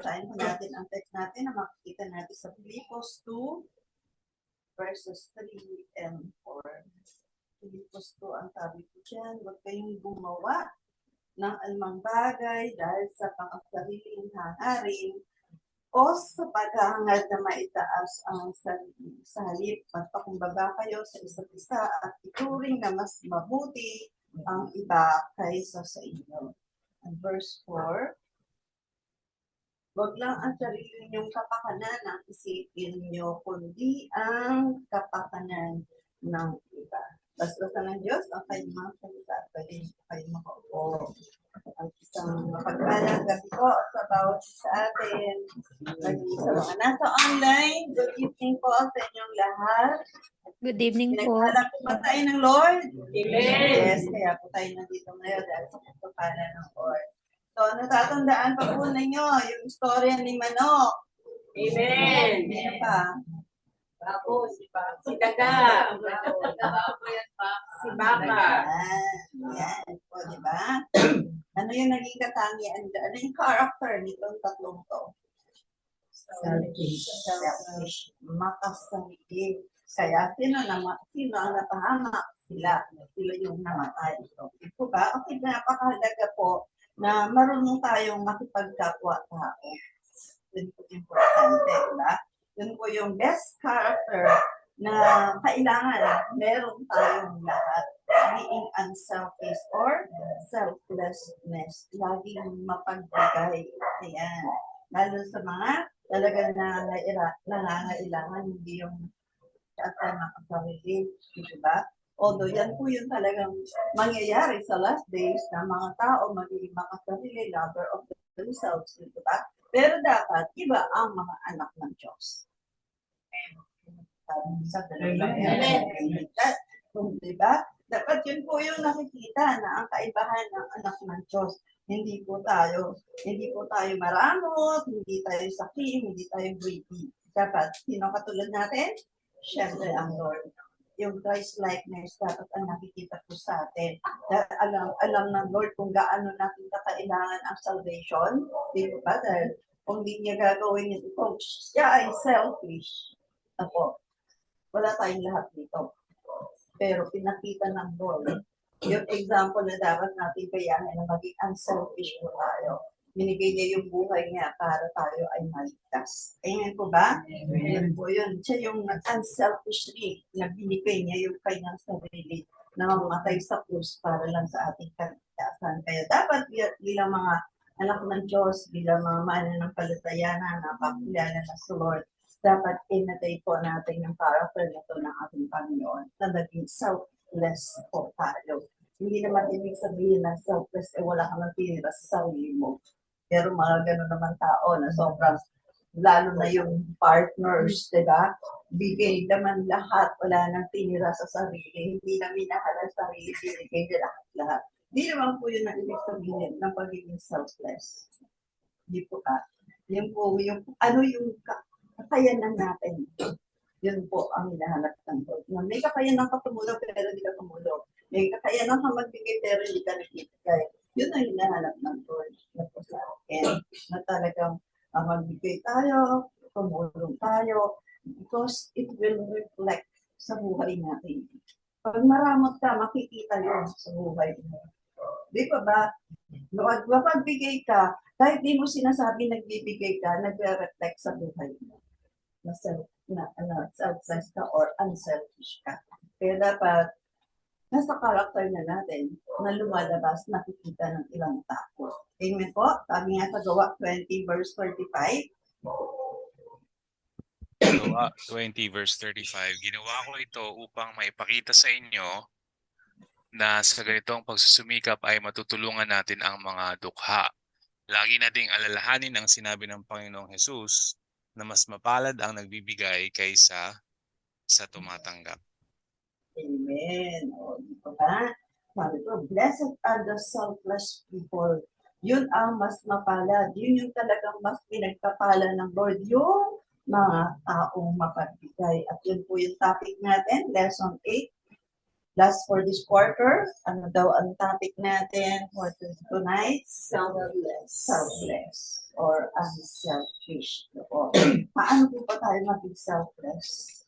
basahin po natin ang text natin na makikita natin sa Filipos 2 verses 3 and 4. Filipos 2 ang sabi ko dyan, huwag kayong gumawa ng anumang bagay dahil sa pangasariling hangarin o sa paghahangad na maitaas ang sarili. Sa halip, magpakumbaba kayo sa isa't isa at ituring na mas mabuti ang iba kaysa sa inyo. And verse 4, huwag lang ang sarili niyong kapakanan ang isipin niyo, kundi ang kapakanan ng iba. Basta ng Diyos, ang kanyang mga salita, pwede kayo makaupo. Ang isang mapagpalang gabi po sa bawat sa atin. Lagi sa mga nasa online, good evening po sa inyong lahat. Good evening po. Pinagpalang po ba tayo ng Lord? Amen. Yes, kaya po tayo nandito ngayon dahil sa pagpapalan ng Lord. So, natatandaan pa po ninyo yung istorya ni Manok. Amen. Ano pa? Ako, si Daga. Si Baka. Yan po, di ba? Ano yung naging katangian? Ano yung character nitong tatlong to? Selfish. Selfish. Makasarili. Kaya sino ang napahamak? Sila yung namatay. So, ito ba? Kasi napakahalaga po na marunong tayong makipagkapwa-tao. Yun po importante, diba? Yun po yung best character na kailangan meron tayong lahat. Being unselfish or selflessness. Laging mapagbigay. Ayan. Lalo sa mga talagang nangangailangan, hindi yung at makasarili. Diba? Although yan po yung talagang mangyayari sa last days na mga tao magiging makasarili, lover of themselves. Diba? Pero dapat, iba ang mga anak ng Diyos. Diba? Dapat yun po yung nakikita na ang kaibahan ng anak ng Diyos. Hindi po tayo maramot, hindi tayo sakim, hindi tayo greedy. Dapat, sino katulad natin? Siyempre ang Lord. Yung Christ-likeness dapat ang nakikita po sa atin. Alam ng Lord kung gaano natin kakailangan ang salvation. Di ba? Dahil kung di niya gagawin yun, kung siya ay selfish, ako, wala tayong lahat dito. Pero pinakita ng Lord, yung example na dapat natin bayahin na maging unselfish po tayo. Binigay niya yung buhay niya para tayo ay maligtas. Ayan po ba? Ayan po yun. Siya yung unselfishly na binigay niya yung kanyang sarili na mamatay sa krus para lang sa ating kaligtasan. Kaya dapat bilang mga anak ng Diyos, bilang mga mananampalataya na napakilala na sa Lord, dapat imitate po natin yung character na ito ng ating Panginoon na naging selfless po tayo. Hindi naman ibig sabihin na selfless, wala ka nang tinira sa sarili mo. Pero mga gano'n naman tao na sobrang, lalo na yung partners, diba? Bigay naman lahat, wala nang tinira sa sarili, hindi na minahal ang sarili, binigay nila lahat. Hindi naman po yun ang ibig sabihin ng pagiging selfless. Hindi po ka. Yun po, yung kakayanan natin. Yun po ang hinahanap ng Lord. May kakayanan ka tumulong pero hindi ka tumulong. May kakayanan ka magbigay pero hindi ka nagbibigay. Yun ang hinahanap ng Lord na po sa akin. Na talagang magbigay tayo, tumulong tayo, because it will reflect sa buhay natin. Pag maramot ka, makikita yun sa buhay mo. Di ba ba? Mapagbigay ka, kahit di mo sinasabi nagbibigay ka, nagre-reflect sa buhay mo. Selfless ka or unselfish ka. Kaya dapat, nasa character na natin na lumalabas, nakikita ng ilang tao. Amen po? Sabi nga sa Gawa 20 verse 35. Gawa 20 verse 35. Ginawa ko ito upang maipakita sa inyo na sa ganitong pagsusumikap ay matutulungan natin ang mga dukha. Lagi nating alalahanin ang sinabi ng Panginoong Jesus na mas mapalad ang nagbibigay kaysa sa tumatanggap. Amen. O, dito ba? Sabi ko, blessed are the selfless people. Yun ang mas mapalad. Yun yung talagang mas pinagpapala ng Lord. Yung mga taong mapagbigay. At yun po yung topic natin, lesson 8. Last for this quarter, ano daw ang topic natin for tonight? Selfless. Selfless. or unselfish. Po. Paano po ba tayo maging selfless?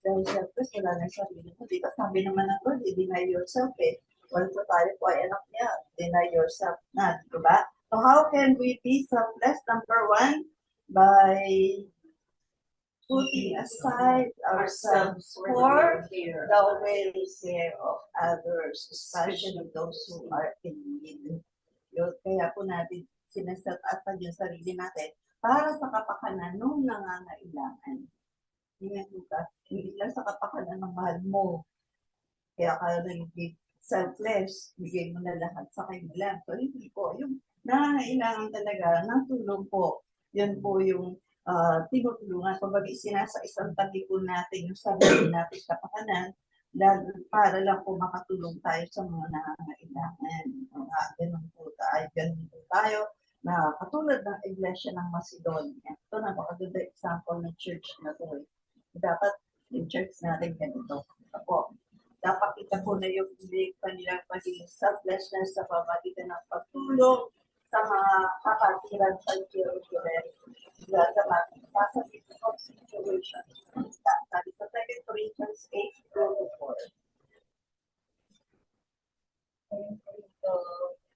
Dahil selfless, wala na yung sarili mo. Di ba sabi naman ng Lord, deny yourself eh. Once na tayo po ay anak niya, deny yourself na, di ba? So how can we be selfless? Number one, by putting aside ourselves for the welfare of others, especially those who are in need. Yun, kaya po natin sinaset aside yung sarili natin para sa kapakanan ng nangangailangan. Hindi lang sa kapakanan ng mahal mo. Kaya ka nagiging selfless, bigay mo na lahat sa kanila. So hindi po, yung nangangailangan talaga ng tulong po. Yan po yung tinutulungan. Kumbaga sinasa isang tabi po natin yung sarili natin kapakanan para lang po makatulong tayo sa mga nangangailangan. Ganun po tayo na katulad ng Iglesia ng Macedonia. Ito napakaganda example ng church na to. Dapat yung church natin ganito. Ako, dapat kita po na yung kanilang pagiging selflessness sa pamagitan ng pagtulong sa mga kapatiran sa Jerusalem. Sa mga situation. Sabi sa 2 Corinthians 8:4.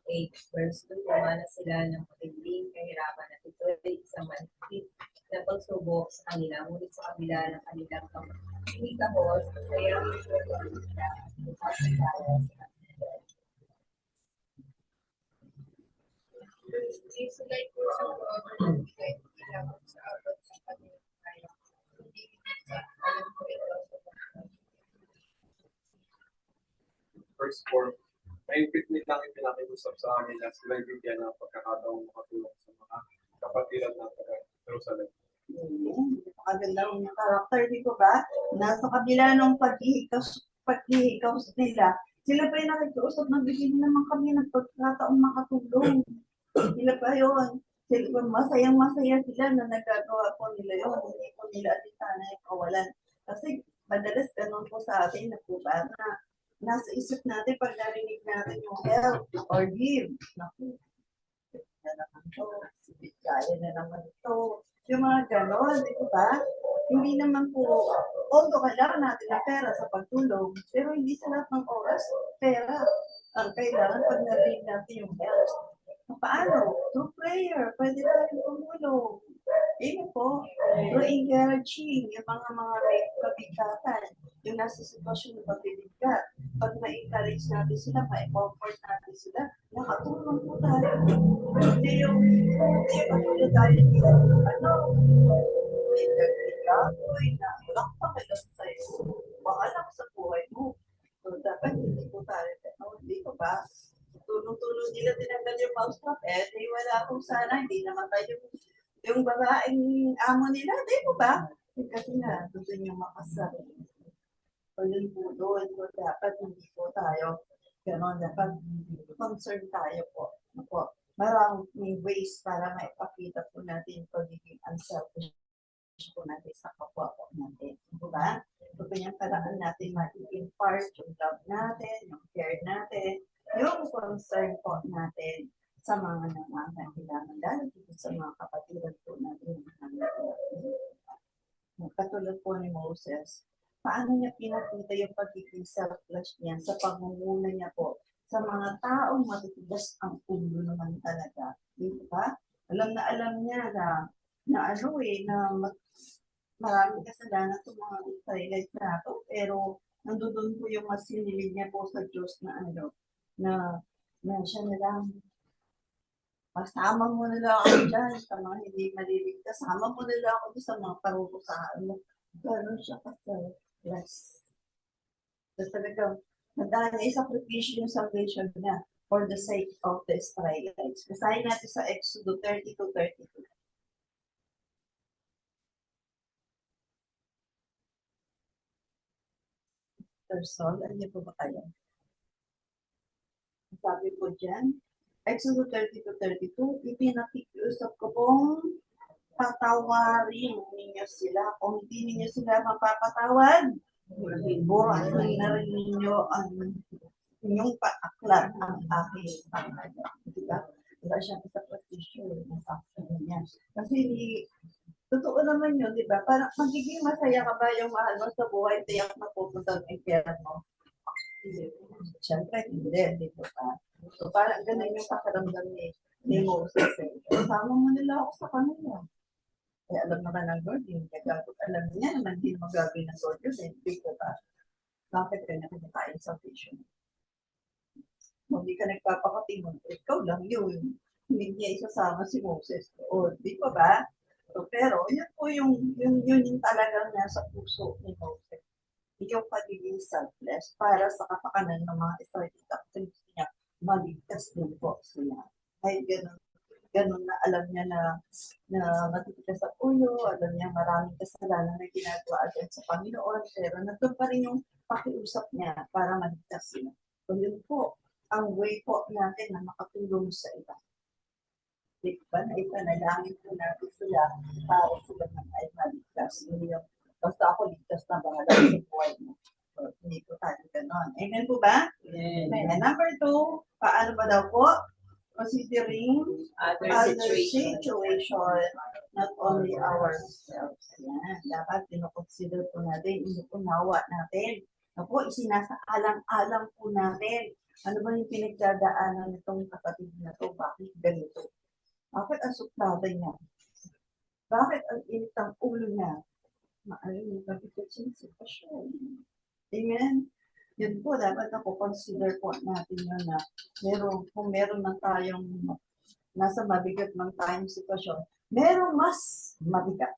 8 verse 2, kumana sila ng matinding kahirapan at ito ay isang manhid na pagsubok sa kanila, ngunit sa kabila ng kanilang kahos, kaya ang ito ay sila ipapagkaya sa kanila. Sila po sa bigay kailangan sa abot sa kanilang kaya. Hindi sa alam ko ito. Verse 4, may picnic lang ipinakiusap sa amin na sila bigyan ng pagkakataong makatulong sa mga kapatiran ng Jerusalem. Maganda yung character, di ko ba? Nasa kabila ng paghihikaw nila, sila pa yung nakikiusap na bigyan naman kami ng pagkakataong makatulong. Sila pa yun. Masayang-masaya sila na nagagawa po nila yun. Hindi po nila atitana yung kawalan. Kasi madalas ganun po sa atin na po ba na nasa isip natin pag narinig natin yung help or give. Naku, na naman ito. Kaya na naman ito. Yung mga ganon, di ba? Hindi naman po, although kailangan natin ng pera sa pagtulong, pero hindi sa lahat ng oras, pera ang kailangan pag narinig natin yung help. Paano? Through prayer, pwede tayo tumulong. Yun po, through encouraging yung mga may kabigatan, yung nasa sitwasyon ng pabibigat. Pag na-encourage natin sila, ma-comfort natin sila, nakatulong po tayo. Hindi yung katulad tayo nila, may nagbigagoy na ilang pakilang sa'yo, maalam sa buhay mo. So, dapat hindi po tayo, hindi ko ba? Tulong-tulong nila tinanggal yung mouse trap, di wala kung sana, hindi namatay yung babaeng amo nila, di po ba? Kasi nga, doon yung makasarili. So yun po doon, so dapat hindi po tayo, gano'n, dapat concern tayo po. Maraming ways para maipakita po natin yung pagiging unselfish po natin sa kapwa po natin. Di ba? So kanyang paraan natin ma-impart yung love natin, yung care natin, yung concern po natin sa mga nangangailangan, lalo dito sa mga kapatiran po natin. Katulad po ni Moses, paano niya pinakita yung pagiging selfless niya sa pangunguna niya po sa mga taong matitigas ang ulo naman talaga. Di ba? Alam niya na maraming kasalanan sa mga Israelites na ito, pero nandoon po yung mas sinilig niya po sa Diyos na siya na lang, pasama mo na lang ako dyan sa mga hindi maliligtas, kasama mo na lang ako sa mga parurusahan mo. Gano'n siya ka-selfless. So talagang, nadaan niya isakripisyo yung salvation niya for the sake of the Israelites. Basahin natin sa Exodus 30-32. Persol, ano niyo po ba kayo? Sabi po dyan, Exodus 30-32, ipinakikiusap ko pong patawarin ninyo sila. Kung hindi ninyo sila mapapatawad, burahin na rin ninyo ang inyong paaklat ang aking pangalaman. Diba? Diba siya sa issue na action niya. Kasi totoo naman yun, di ba? Parang magiging masaya ka ba yung mahal mo sa buhay, tiyak na pupunta ang impyerno? Siyempre, hindi, di ba? So, parang ganun yung pakiramdam ni Moses. Kasama mo nila ako sa kanila. Kaya alam naman ng Lord, yung nagagod. Alam niya naman, hindi magagawin ng Lord yun. Hindi ko ba? Bakit ka na kinakain sa vision? Hindi ka nagpapakatimon, ikaw lang yun. Hindi niya isasama si Moses. O, di ba ba? So, pero, yun po yung talagang nasa puso ni Moses. Yung pagiging selfless para sa kapakanan ng mga Israelita. Kasi gusto niya, maligtas din po sila. Ay, ganun na alam niya na matitigas sa ulo, alam niya maraming kasalanan na ginagawa agad sa Panginoon, pero nandun pa rin yung pakiusap niya para maligtas sila. So, yun po, ang way po natin na makatulong sa iba. Diba na ipanalangin po natin sila para sila man ay maligtas. Hindi yung, basta ako ligtas na bahala sa buhay mo. So, hindi po tayo ganon. Amen po ba? Amen. And number 2, paano ba daw po? Considering Other other situation. situation, not only ourselves. Yan. Dapat pinoconsider po natin, inuunawa natin. Ako, isinasaalang-alang po natin. Ano ba yung pinagdadaanan nitong kapatid na to? Bakit ganito? Bakit ang suplada niya? Bakit ang init ang ulo niya? Maayon yung kapitat siya sa sitwasyon. Amen? Yun po, dapat consider po natin yun na kung meron man tayong nasa mabigat man tayong sitwasyon, meron mas mabigat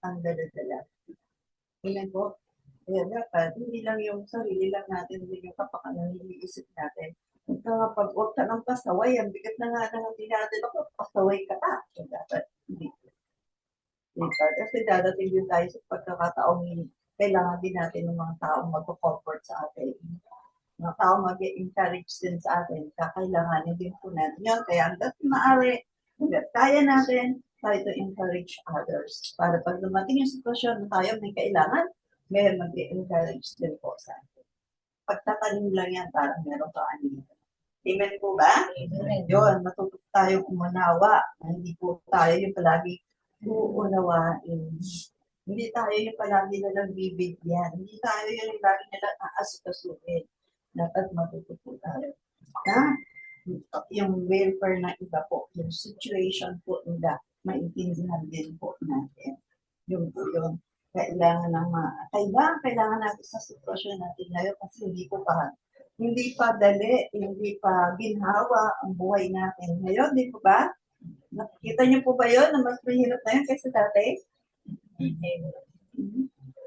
ang daladala. Amen po? Kaya dapat, hindi lang yung sarili lang natin, hindi yung kapakanan, iniisip natin. Kapag huwag ka ng pasaway, ang bigat na nga ng natin ako, pasaway ka pa. So, dapat, hindi. Diba? Kasi dadating din tayo sa pagkakataong kailangan din natin ng mga taong mag-comfort sa atin. Mga taong mag-encourage din sa atin. Kakailanganin din po natin yun. Kaya hanggat maaari, hanggat kaya natin, tayo to encourage others. Para pag dumating yung sitwasyon na tayo may kailangan, may mag-encourage din po sa atin. Pagtatanim lang yan, parang meron ka anin. Amen po ba? Amen. Yun, matututo tayong umunawa. Hindi po tayo yung palagi uunawain. Hindi tayo yung palagi na lang bibigyan. Hindi tayo yung lagi na lang aasikasuhin. Dapat matututo tayo. Yung welfare ng iba po, yung situation po nila, maintindihan din po natin. Yung po yun. Kailangan natin sa sitwasyon natin ngayon kasi hindi pa dali, hindi pa ginhawa ang buhay natin ngayon, di po ba? Nakikita niyo po ba yun na mas mahirap na yun kaysa dati?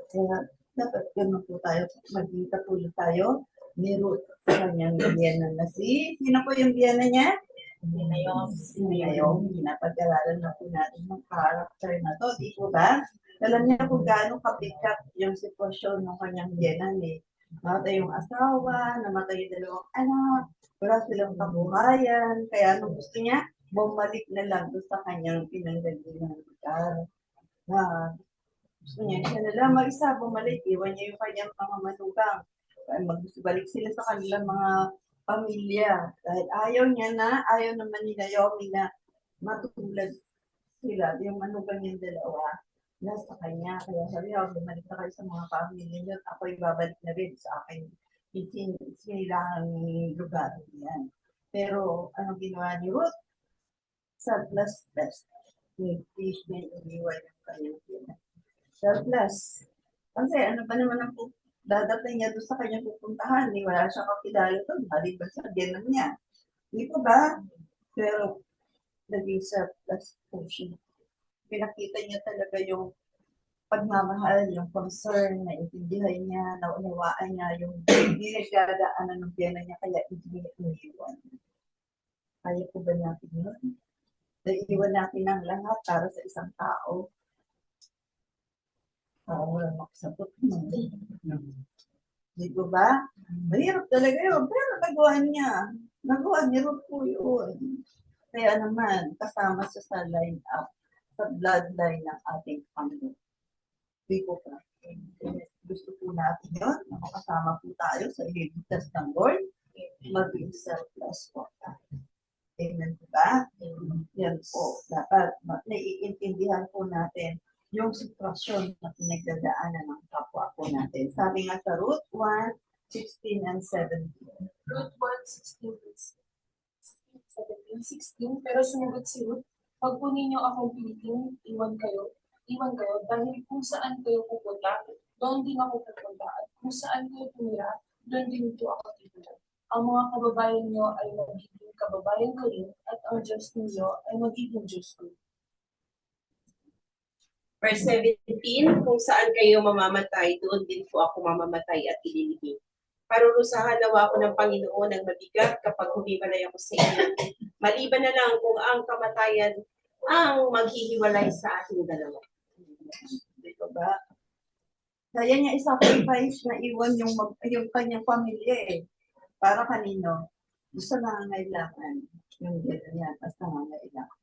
Kaya dapat ganun po tayo, maging katulad tayo, ni Ruth sa kanyang biyana na sino po yung biyana niya? Ngayon, pinapag-aralan na po natin ng character na to, di po ba? Alam niya kung gaano kabigat yung sitwasyon ng kanyang biyana ni namatay yung asawa, namatay yung dalawang anak, wala silang kabuhayan, kaya anong gusto niya? Bumalik na lang doon sa kanyang pinanggalingan lugar. Na gusto niya na lang mag-isa, bumalik, iwan niya yung kanyang mga manugang. Magbalik sila sa kanilang mga pamilya. Dahil ayaw naman ni Naomi na matulad sila, yung manugang yung dalawa, nasa kanya. Kaya sabi niya, bumalik na kayo sa mga pamilya niyo, ako'y babalik na rin sa akin sinilang lugar. Yan. Pero, anong ginawa ni Ruth? Selfless best. Fish din iniwan yung kanyang pina. Selfless. Kasi ano ba naman ang dadating niya doon sa kanyang pupuntahan? Wala siya kakilala doon. Maliban sa genom niya. Hindi po ba? Pero, naging selfless po siya. Pinakita niya talaga yung pagmamahal, yung concern, na intindihan niya, naunawaan niya yung ginagdadaanan ng biyana niya, kaya hindi niya iniwan. Kaya po ba natin yun? Naiiwan natin ang lahat para sa isang tao. Wala makasabot. Di ba ba? Mahirap talaga yun. Pero nagawa niya. Nagawa niya rin po yun. Kaya naman, kasama siya sa line-up, sa bloodline ng ating Panginoon. Di po ba? Gusto po natin yun. Makasama po tayo sa iligtas ng Lord. Mag-selfless po tayo. Amen po ba? Yan po. Dapat naiintindihan po natin yung sitwasyon na pinagdadaanan ng kapwa po natin. Sabi nga sa Ruth 1, 16 and 17. Ruth 1:16, 17, 16. Pero sumagot si Ruth, "Pag po ninyo akong pilitin, iwan kayo, dahil kung saan kayo pupunta, doon din ako pupunta, at kung saan kayo tumira, doon din po ako titira. Ang mga kababayan niyo ay magiging kababayan ko rin, at ang Diyos ninyo ay magiging Diyos ko." Verse 17, kung saan kayo mamamatay, doon din po ako mamamatay at ililibing. Parurusahan nawa ako ng Panginoon ng mabigat kapag humiwalay ako sa inyo. Maliban na lang kung ang kamatayan ang maghihiwalay sa ating dalawa. Di ba ba? Kaya niya isacrifice na iwan yung kanyang pamilya eh. Para kanino? Gusto nangangailangan. Yung gano'n yan, as nangangailangan.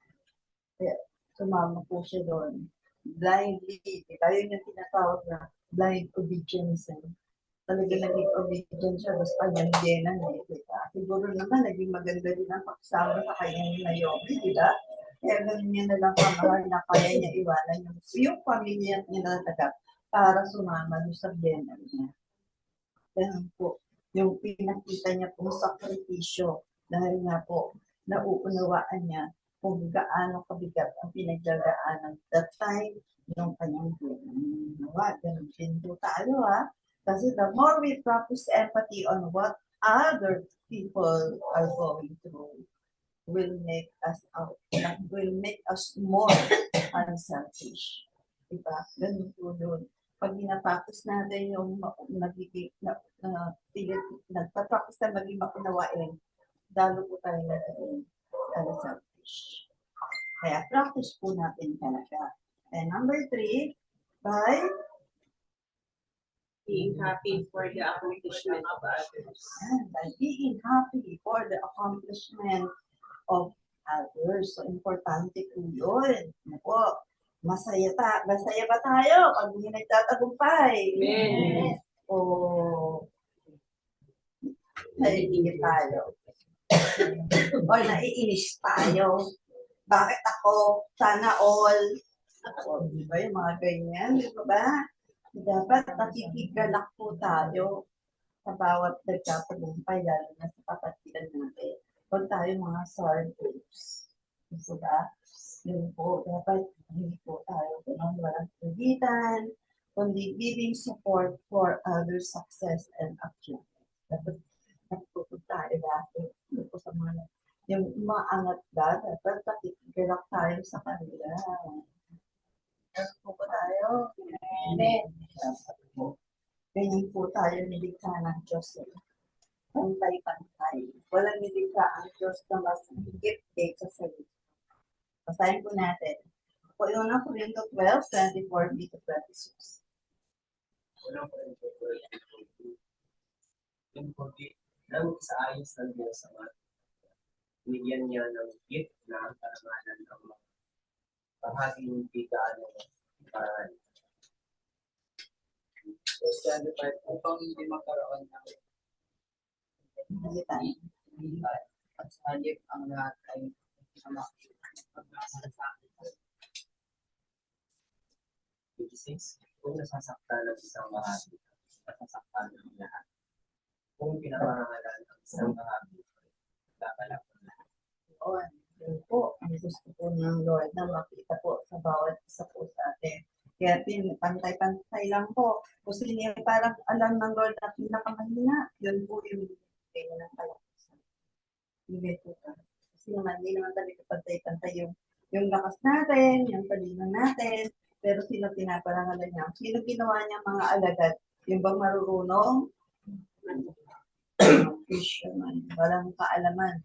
Kaya sumama po siya doon. Blindly, di ba? Yun yung tinatawag na blind obedience. Talaga naging obedient siya, basta kanyang genan eh, di ba? Siguro naman, naging maganda din ang pagsama sa kanyang Naomi, di ba? Kaya ganun niya na lang pamahal na kaya niya iwanan yung pamilya niya na taga para sumama doon sa genan niya. Ganun po, yung pinakita niya pong sakripisyo dahil nga po, nauunawaan niya kung gaano kabigat ang pinagdadaanan that time yung kanyang ginawa. Ganun din po tayo ha. Kasi the more we practice empathy on what other people are going through, will make us more unselfish. Diba? Ganun po yun. Pag pinapractice natin yung nagpractice na maging makunawain, lalo po tayo naging unselfish. Kaya practice po natin talaga. And number 3, by Being happy for the accomplishment of others. being happy for the accomplishment of others. So, importante po yun. Ano po, masaya ba tayo pag hindi nagtatagumpay? Amen. O naiingit tayo? O naiinis tayo? Bakit ako? Sana all? O, di ba yung mga ganyan? Di ba ba? Dapat nakikigalak po tayo sa bawat nagtatagumpay, lalo na sa kapatiran natin. Huwag tayo mga sour grapes. Diba ba? Yun po, dapat hindi po tayo walang pagitan, kundi giving support for other success and action. Dapat nagtutup tayo dati. Yun po sa mga yung maangat ba, dapat nakikigalak tayo sa kanila. Dapat po tayo. Amen. Ganyan po tayo nilikha ng Diyos. Pantay-pantay. Walang nilikha ang Diyos na mas higit kaysa sa iyo. Basahin po natin. Po yung na Corinto 12, 24-26. Unang Korinto 12, yung kundi nang sa ayos ng Diyos Ama, binigyan niya ng gift na ang karamanan ng mga bahaging bigaan ng paraan. Verse 25, upang hindi magkaroon ng Nagitan. bigat at sa halip ang lahat ay sama pagkasasakit. 26, kung nasasaktan ng isang bahagi, nasasaktan ng lahat. Kung pinamarangalan ng isang bahagi, kakalap ng lahat. Yun po, ang gusto po ng Lord na makita po sa bawat isa po sa atin. Kaya pantay-pantay lang po. Kung sino yung parang alam ng Lord na pinakamahina, yun po yung bigay mo ng kalakasan. Bigay po ka. Kasi naman, hindi naman talaga pantay-pantay yung lakas natin, yung talino natin, pero sino pinaparangalan niya? Sino ginawa niya mga alagad? Yung bang marurunong? Fisherman. Walang kaalaman,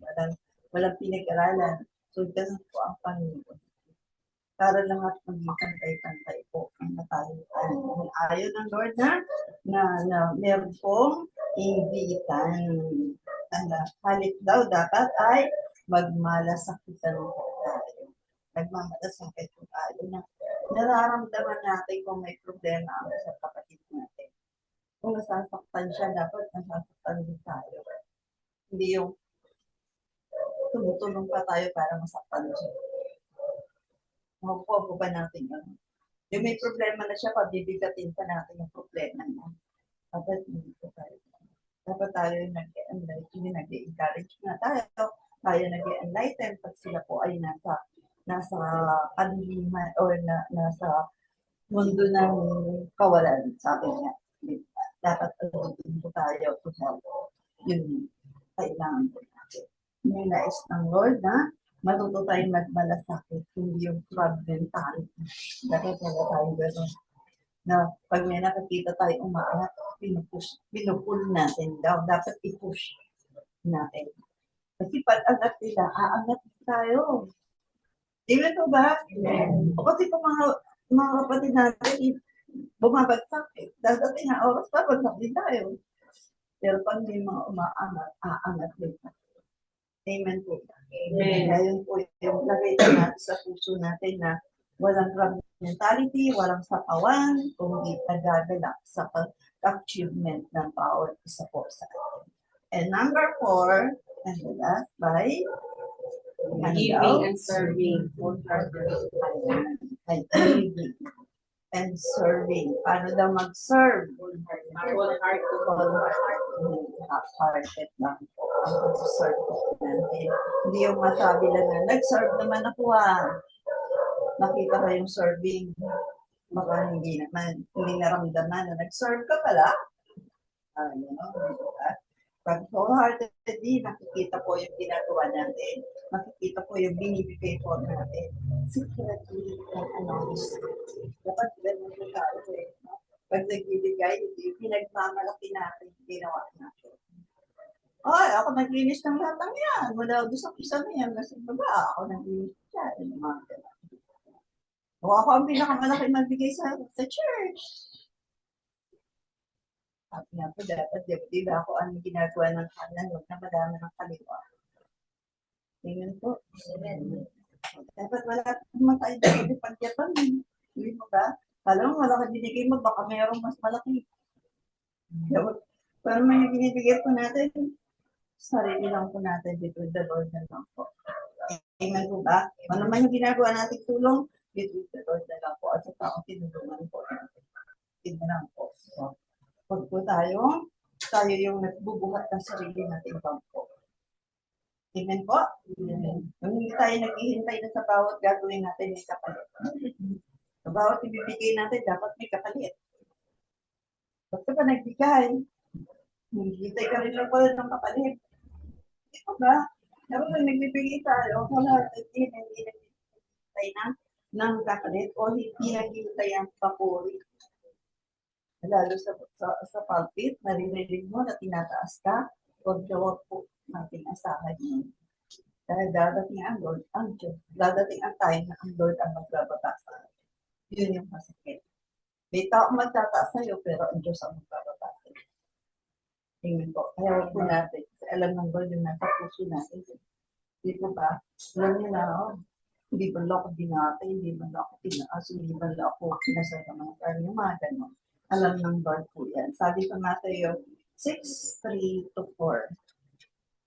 walang pinag-aralan. So, ganun po ang Panginoon. Para lahat maging pantay-pantay po ang natayuan. Ayaw ng Lord na meron pong invitan. Halit daw dapat ay magmalasakitan po tayo. Magmamalasakit po tayo na nararamdaman natin kung may problema ang sa kapatid natin. Kung nasasaktan siya, dapat nasasaktan din tayo. Hindi yung tumutulong pa tayo para masaktan siya. Makukuha ba natin yun? Yung may problema na siya, pabibigatin pa natin yung problema niya. Dapat hindi po tayo. Dapat tayo yung nag-encourage na tayo nag-enlighten pag sila po ay nasa kadiliman o nasa mundo ng kawalan, sabi niya. Dapat alugin po tayo to help. Yun, kailangan po natin. Yung nais ng Lord na matuto tayong magmalasakit, hindi yung crab mentality. Dapat tayo gano'n. Na pag may nakakita tayo umaangat, pinupul natin daw. Dapat i-push natin. Kasi pag angat nila, aangat tayo. Di ba ito ba? O kasi kung mga kapatid natin, bumabagsak eh. Dadating na oras pa, bagsak din tayo. Pero pag may mga umaangat, aangat din tayo. Amen po. Amen. Ngayon po yung lagay natin sa puso natin na walang crab mentality, walang sapawan, kundi nagagalak sa achievement ng power isa po sa atin. And number 4, and the last by Giving and serving. Ay, giving and serving. Paano daw mag-serve? Half-hearted lang po ang pag-serve natin. Hindi yung masabi lang na, nag-serve naman ako nakita ko yung serving. Baka hindi naramdaman na nag-serve ka pala. Pag wholeheartedly, nakikita po yung ginagawa natin. Nakikita po yung binibigay po natin. Secretly and anonymously. Dapat ganun po tayo eh. Pag nagbibigay, hindi pinagmamalaki natin yung ginawa natin. Ay, ako naglinis ng lahat ng yan. Mula doon sa isa na yan, nasa baba, ako naglinis yan. Yung mga ganun. O ako ang pinakamalaki magbigay sa church. Sabi nga po, dapat di ba ako ang ginagawa ng kanan, huwag na madami ng kaliwa. Tingnan po. Dapat wala naman tayo dapat ipagyapan. Hindi mo ba? Alam mo, wala ka binigay mo, baka mayroong mas malaki. Pero may binibigay po natin, sarili lang po natin dito with the Lord na lang po. Amen po ba? Ano naman yung ginagawa natin tulong, dito with the Lord na lang po at sa taong tinulungan po natin. Tingnan lang po. So, pag po tayo yung nagbubuhat ng sarili natin po. Amen po? Amen. Nung hindi tayo naghihintay na sa bawat gagawin natin may kapalit. Sa bawat ibibigay natin, dapat may kapalit. Basta pa nagbigay, hintay ka rin lang pala ng kapalit. Di ba? Dapat pag nagbibigay tayo, wala hindi naghihintay ng kapalit o hindi naghihintay ang papuri. Lalo sa pulpit, naririnig mo na tinataas ka, huwag po natin asahan yun. Dahil dadating ang Lord, ang Diyos. Dadating ang time na ang Lord ang magbabataas sa atin. Yun yung masakit. May tao magtataas sa'yo, pero ang Diyos ang magbabataas sa'yo. Tingin po. Kaya huwag po natin. Kasi alam ng Lord yung nasa puso natin. Di po ba? Alam niyo na, hindi ba lang ako binatay, hindi ba lang ako tinaas, hindi ba lang ako pinasalaman. Yung mga ganon. Alam ng Lord po yan. Sabi ko Mateo 6:3-4.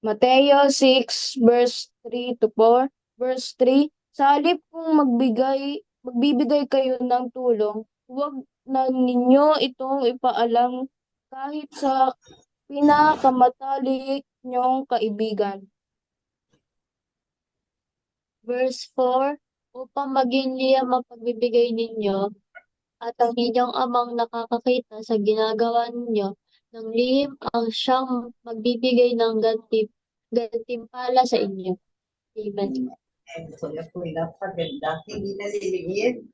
Mateo 6, verse 3 to 4. Verse 3, sa halip kung magbibigay kayo ng tulong, huwag na ninyo itong ipaalam kahit sa pinakamatalik nyong kaibigan. Verse 4, upang maging liyam ang pagbibigay ninyo, at ang inyong amang nakakakita sa ginagawa ninyo ng lihim ang siyang magbibigay ng gantimpala sa inyo. Amen. And so yung po yung napaganda, hindi nalilingid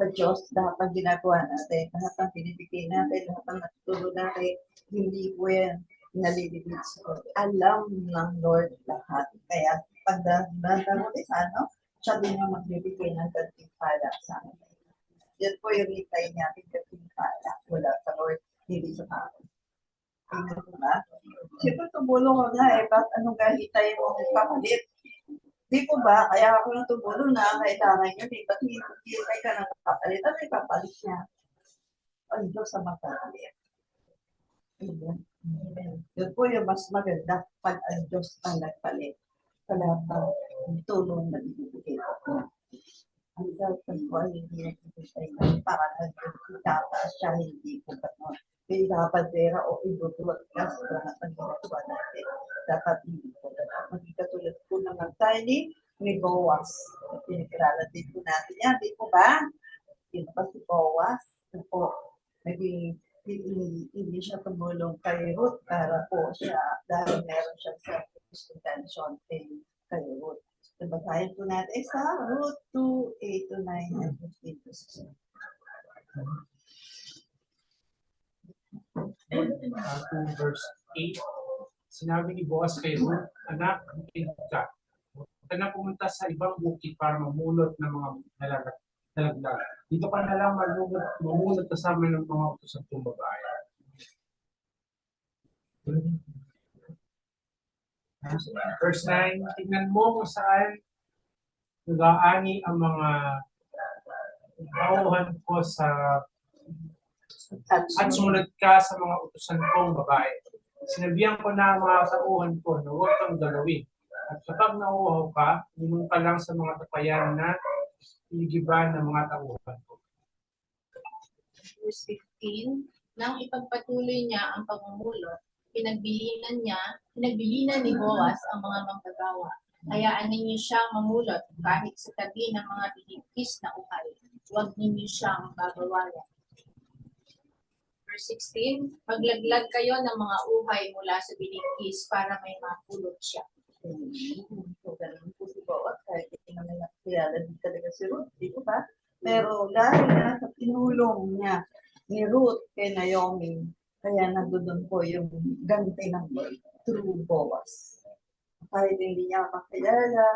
sa Diyos lahat ng ginagawa natin, lahat ng pinibigay natin, lahat ng natutulog natin, hindi po yan nalilingid sa Lord. Alam ng Lord lahat. Kaya pag nanaroon sa siya din yung magbibigay ng gantimpala sa amin. Yan po yung hintay natin gantimpala mula sa Lord, hindi sa tao. Tingnan mo ba? Siyempre tumulong ko na ba't anong kahitay mo nagpapalit? Di po ba? Kaya ako nang tumulong na kailangan nyo, ba't hintay ka ng kapalit? Ano yung kapalit niya? Ang Diyos ang magpapalit. Yun po yung mas maganda pag ang Diyos ang nagpalit. sa lahat ng tulong na ibibigay ko. Ang cellphone ko ay hindi nagbibigay ng para nagtataas siya, hindi ko ba no? Kaya dapat pera o ibutulot ka sa lahat ng ginagawa natin. Dapat hindi ko na magkatulad po naman tayo ni Boaz. Pinakilala din po natin yan, di po ba? Sino pa si Boaz? Ito po, hindi siya tumulong kay Ruth para po siya, dahil meron siyang selfish intention kay Ruth. Basahin po natin sa Ruth 2, 8 to 9, and 15 to 16. To verse 8, sinabi ni Boaz kay Ruth, anak, makinig ka. Huwag ka na pumunta sa ibang bukid para mamulot ng mga nalaglag. Dito ka na lang mamulot kasama ng mga utos at babae. Verse 9, tingnan mo kung saan nag-aani ang mga tauhan ko sa at sumunod ka sa mga utusan kong babae. Sinabihan ko na ang mga tauhan ko na huwag kang galawin. At kapag nauuhaw ka, minum ka lang sa mga tapayan na inigiban ng mga tauhan ko. Verse 15, nang ipagpatuloy niya ang pagmumulot, pinagbilinan ni Boaz ang mga manggagawa. Hayaan ninyo siyang mamulot kahit sa tabi ng mga binigkis na ukay. Huwag ninyo siyang babawalan. Verse 16, maglaglag kayo ng mga uhay mula sa binigkis para may mapulot siya. So, ganun po si Boaz, kahit hindi naman nakilala din talaga si Ruth, di ko ba? Pero dahil na sa tinulong niya ni Ruth kay Naomi, kaya nandoon po yung ganti ng word, through Boaz. Kahit hindi niya makakilala,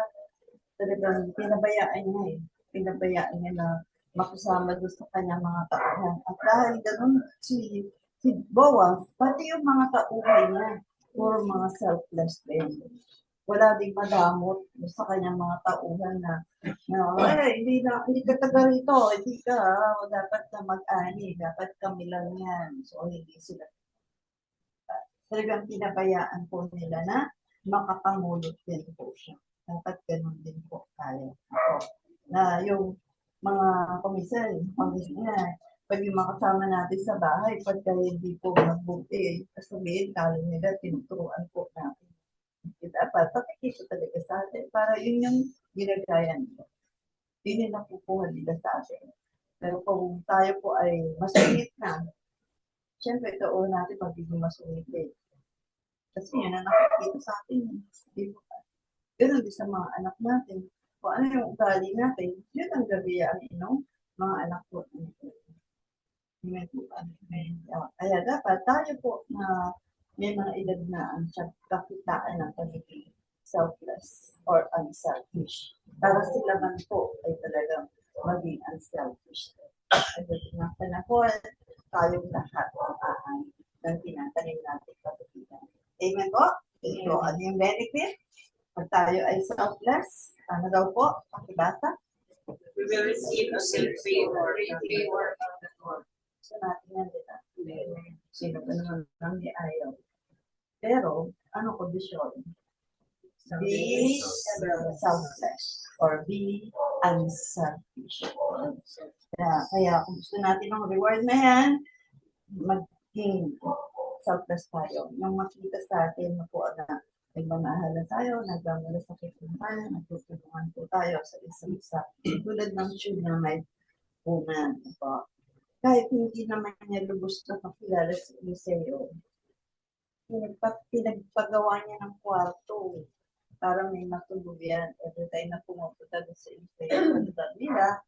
talagang pinabayaan niya Pinabayaan niya na makusama doon sa kanyang mga tauhan. At dahil ganun si Boaz, pati yung mga tauhan niya, puro mga selfless din. Wala ding madamot sa kanyang mga tauhan na hindi ka taga rito, hindi ka, dapat ka mag-ani, dapat kami lang yan. So, hindi sila. Talagang pinabayaan po nila na makapangulot din po siya. Dapat ganun din po tayo. Na yung mga komisyon na pag yung makasama natin sa bahay, pagka hindi po magbuti, sabihin, kala nila, tinuturuan po natin. Dapat pakikita talaga sa atin para yun yung ginagaya nila. Yun yung nakukuha nila sa atin. Pero kung tayo po ay masungit na, syempre doon natin magiging masungit din. Kasi yun ang nakikita sa atin. Ganun din sa mga anak natin. Kung ano yung ugali natin, yun ang gagayaan ng mga anak po. Kaya dapat tayo po na may mga edad na ang kakitaan ng pagiging selfless or unselfish. Para sila man po ay talagang maging unselfish. At yung mga panahon, tayong lahat ang ng tinatanim natin kapatigan. Amen po? Ito, ano yung benefit? Pag tayo ay selfless, ano daw po? Pakibasa? We will receive a great favor from the Lord. So natin yan, di ba? Sino ba naman ang ayaw? Pero, ano kondisyon? Be selfless or be unselfish. Kaya kung gusto natin ng reward na yan, maging selfless tayo. Nang makita sa atin na po na nagmamahalan tayo, nagmamalasakit naman, nagtutulungan po tayo sa isa't isa. Tulad ng tune na may punan. Kahit hindi naman niya lubos na makilala si Eliseo, pinagpagawa niya ng kwarto para may matulog yan. Every time na pumupunta doon sa Eliseo, pagdating nila,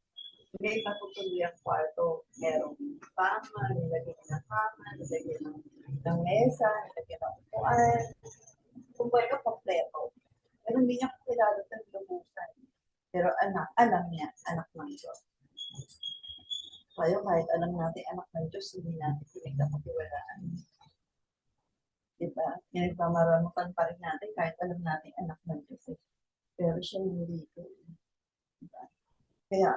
may matutulog ang kwarto. Merong kama, nilagyan ng kama, nilagyan ng mesa, nilagyan ng upuan. Kung baga, kompleto. Pero hindi niya kilala ng lubusan. Pero alam niya, anak ng Diyos. Kaya kahit alam natin anak ng Diyos, hindi natin pinagkakatiwalaan. Diba? Yung pamaramutan pa rin natin kahit alam natin anak ng Diyos. Pero siya hindi ko. Diba? Kaya,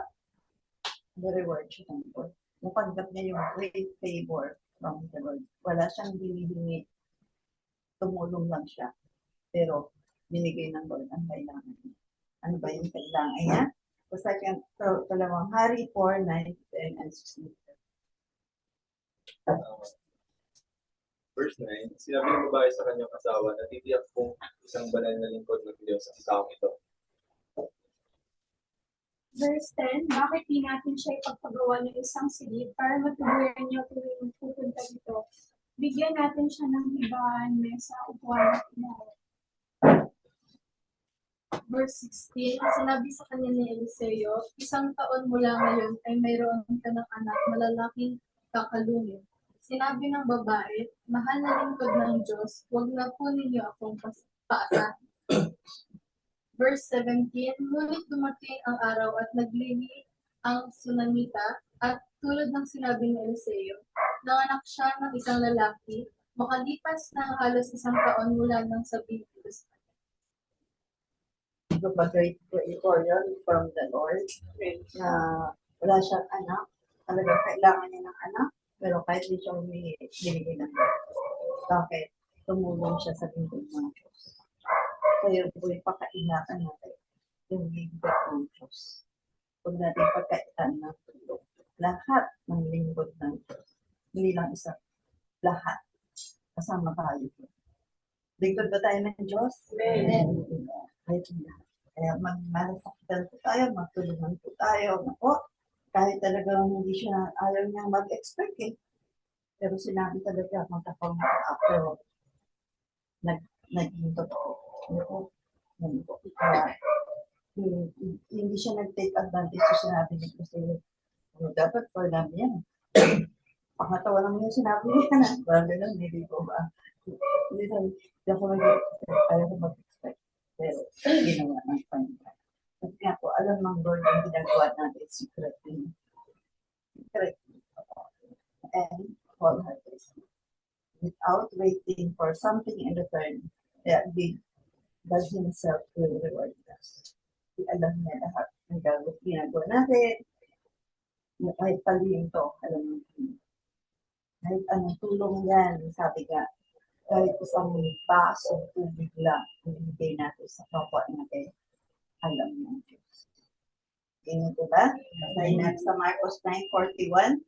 the reward siya ng Lord. Napanggap niya yung great favor from the Lord. Wala siyang hinihingi. Tumulong lang siya. Pero, binigay ng Lord ang kailangan niya. Ano ba yung kailangan niya? So, second, so, dalawang hari, 4, 9, 10, and 16. Verse 9, sinabi ng babae sa kanyang asawa, natitiyak kong isang banal na lingkod ng Diyos ang taong ito. Verse 10, bakit di natin siya ipagpagawa ng isang silid para matuloyan niyo tuwing pupunta dito? Bigyan natin siya ng hibahan, mesa, upuan at inaw. Verse 16, sinabi sa kanya ni Eliseo, 1 taon mula ngayon ay mayroon ka ng anak, malalaking kakalungin. Sinabi ng babae, mahal na lingkod ng Diyos, huwag na po ninyo akong paasahin. Verse 17, ngunit dumating ang araw at naglili ang Sunamita at tulad ng sinabi ni Eliseo, nanganak siya ng isang lalaki, makalipas na halos 1 taon mula nang sabihin ko sa kanya. Ito ba great for yun from the Lord na wala siyang anak, talagang kailangan niya ng anak, pero kahit di siya humingi, binigay ng Lord. Bakit? Tumulong siya sa lingkod ng Diyos. Kaya po yung pagkaingatan natin, yung lingkod ng Diyos. Huwag natin pagkaitan ng tulong. Lahat ng lingkod ng Diyos. Hindi lang isa. Lahat. Kasama tayo. Lingkod ba tayo ng Diyos? Amen. Kahit lahat. Kaya magmalasakitan po tayo, magtulungan po tayo. Naku, kahit talagang hindi siya, ayaw niyang mag-expect eh. Pero sinabi talaga, magkapang after all, naging totoo. Naku, yan po. Kaya, hindi siya nag-take advantage sa sinabi niya kasi dapat for them yan. Pangatawa lang yung sinabi niya na. Parang ganun, hindi ko ba? Hindi ako ayaw ko mag-expect. Pero, ginawa ng Panginoon. At nga po, alam ng Lord yung ginagawa natin secretly. Secretly. And wholeheartedly. Without waiting for something in return, that God Himself will reward us. Alam niya lahat ng ginagawa natin. Kahit palihim to, alam mo. Kahit anong tulong yan, sabi nga, kahit isang baso tubig lang, ibigay natin sa kapwa natin, alam ng Diyos. Ganyan po ba? Basahin natin sa Marcos 9:41.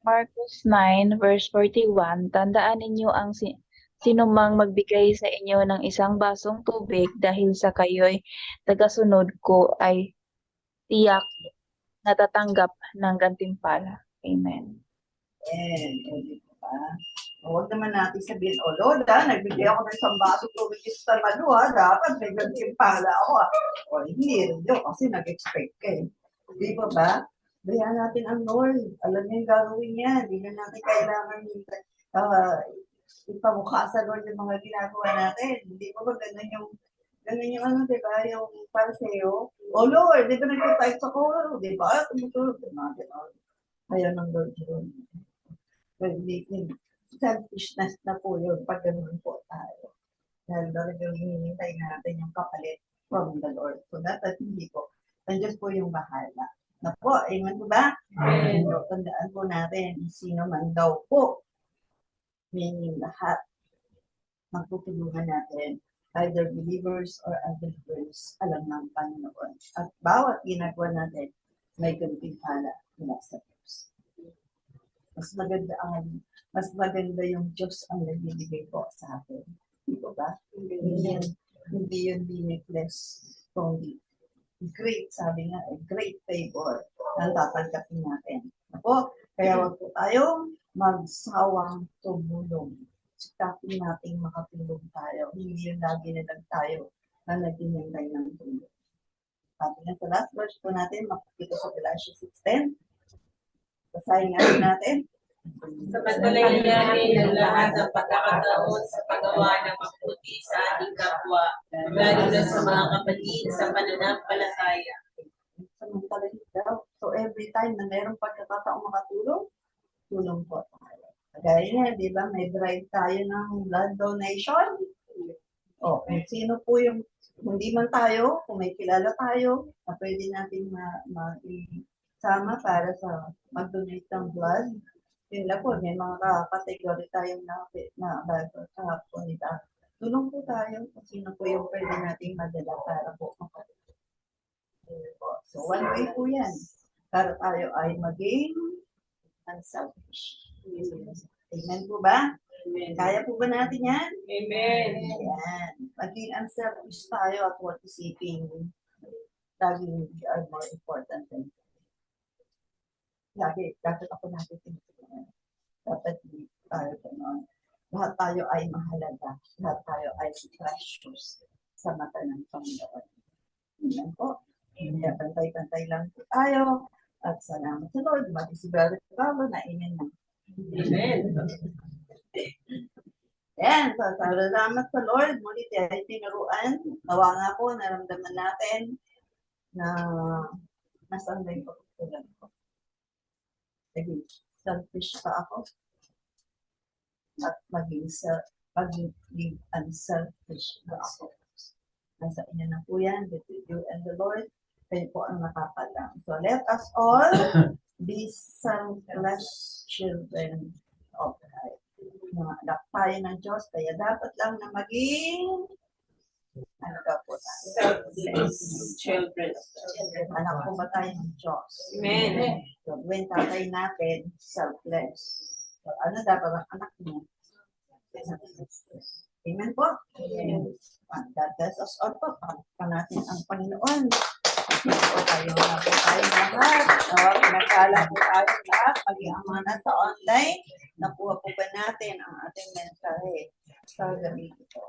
Marcos 9 verse 41, tandaan ninyo ang sinumang magbigay sa inyo ng isang basong tubig dahil sa kayo'y tagasunod ko ay tiyak na tatanggap ng gantimpala. Amen. And, huwag naman natin sabihin, Lord, nagbigay ako ng isang baso tubig sa Manu, dapat may gantimpala ako. O, hindi rin yun, kasi nag-expect ka eh. Di ba ba? Bayan natin ang Lord. Alam niya yung gagawin niya. Hindi na natin kailangan ipamukha sa Lord yung mga ginagawa natin. Hindi ba ba ganun yung ano, di ba? Yung para sa'yo. Lord, di ba nagtitayt sa ko? Di ba? Tumutulog na natin. Ayaw ng Lord yun. Selfishness na po yun pag ganoon po tayo. Dahil talagang hinihintay natin yung kapalit from the Lord. So dapat hindi po. Nandiyan po yung bahala. Na po, amen po ba? Amen. So, tandaan po natin, sino man daw po, meaning lahat, magtutulungan natin, either believers or unbelievers, alam ng Panginoon. At bawat ginagawa natin, may gantimpala mula sa Diyos. Mas maganda yung Diyos ang nagbibigay po sa atin. Di ba? Hindi yun limitless. Kundi great, sabi nga, great favor ang tatanggapin natin. Ako, kaya wag po tayong magsawang tumulong. Sikapin natin makatulong tayo. Hindi yun lagi na lang tayo na naginintay ng tulong. Sabi nga sa last verse po natin, makikita sa Galatians 6:10. Basahin natin. Samantalahin natin ang lahat ng pagkakataon sa paggawa ng mabuti sa ating kapwa, lalo na sa mga kapatid sa pananampalataya. Samantalahin daw. So every time na mayroong pagkakataong makatulong, tulong po tayo. Kagaya nga, di ba, may drive tayo ng blood donation. O, kung sino po yung, hindi man tayo, kung may kilala tayo, na pwede natin ma-isama para sa mag-donate ng blood. Yun lang po, may mga kategory tayong na kahapon nila. Tulong po tayo kung sino po yung pwede nating madala para po makatulong. So, one way po yan. Para tayo ay maging unselfish. Amen po ba? Kaya po ba natin yan? Amen. Yan. Maging unselfish tayo at what isipin. Laging we are more important than dapat ako natin tinutulungan. Dapat hindi tayo gano'n. Lahat tayo ay mahalaga. Lahat tayo ay precious sa mata ng Panginoon. Yan po. Kaya pantay-pantay lang po tayo. At salamat sa Lord. Mati si Brother Pablo na amen na. Amen. Yan. So, salamat sa Lord. Muli tayo tinuruan. Nawa nga po, naramdaman natin na nasaan ba yung pagkukulan ko. Naging selfish pa ako. At maging unselfish pa ako. Nasa inyo na po yan, between you and the Lord. Kayo po ang nakakalang. So let us all be selfless children of God. Mga anak tayo ng Diyos, kaya dapat lang na maging ano daw po tayo? Selfless children. Anak po ba tayo ng Diyos? Amen. So when tatay natin, selfless. So ano dapat ang anak mo? Amen po? Amen. God bless us all po. Pagpapan natin ang Panginoon. So tayo na po tayo lahat. So, pinagkala po tayo lahat. Maging ang mga nasa online, nakuha po ba natin ang ating mensahe sa gabi ito?